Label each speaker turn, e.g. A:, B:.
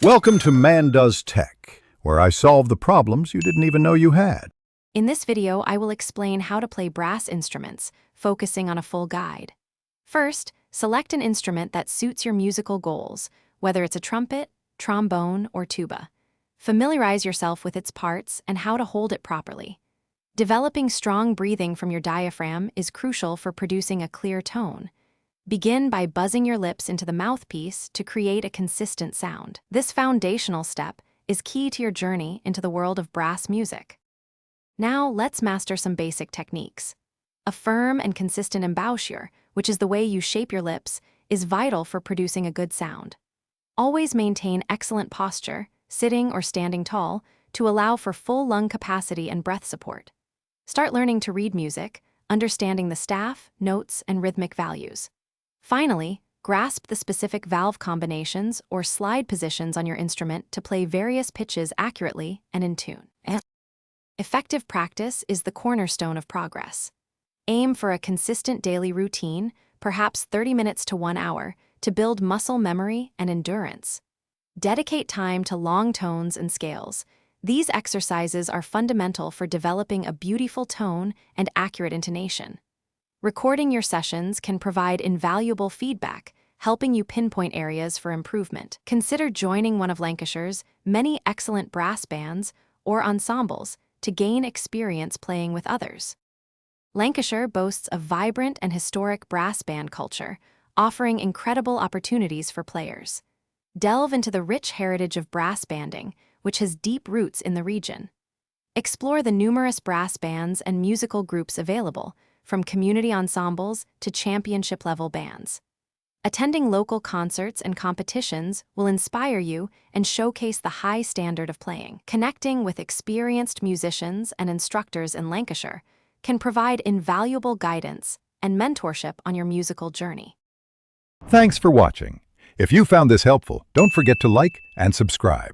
A: Welcome to Man Does Tech, where I solve the problems you didn't even know you had.
B: In this video, I will explain how to play brass instruments, focusing on a full guide. First, select an instrument that suits your musical goals, whether it's a trumpet, trombone, or tuba. Familiarize yourself with its parts and how to hold it properly. Developing strong breathing from your diaphragm is crucial for producing a clear tone. Begin by buzzing your lips into the mouthpiece to create a consistent sound. This foundational step is key to your journey into the world of brass music. Now, let's master some basic techniques. A firm and consistent embouchure, which is the way you shape your lips, is vital for producing a good sound. Always maintain excellent posture, sitting or standing tall, to allow for full lung capacity and breath support. Start learning to read music, understanding the staff, notes, and rhythmic values. Finally, grasp the specific valve combinations or slide positions on your instrument to play various pitches accurately and in tune. Effective practice is the cornerstone of progress. Aim for a consistent daily routine, perhaps 30 minutes to 1 hour, to build muscle memory and endurance. Dedicate time to long tones and scales. These exercises are fundamental for developing a beautiful tone and accurate intonation. Recording your sessions can provide invaluable feedback, helping you pinpoint areas for improvement. Consider joining one of Lancashire's many excellent brass bands or ensembles to gain experience playing with others. Lancashire boasts a vibrant and historic brass band culture, offering incredible opportunities for players. Delve into the rich heritage of brass banding, which has deep roots in the region. Explore the numerous brass bands and musical groups available, from community ensembles to championship-level bands. Attending local concerts and competitions will inspire you and showcase the high standard of playing. Connecting with experienced musicians and instructors in Lancashire can provide invaluable guidance and mentorship on your musical journey.
A: Thanks for watching. If you found this helpful, don't forget to like and subscribe.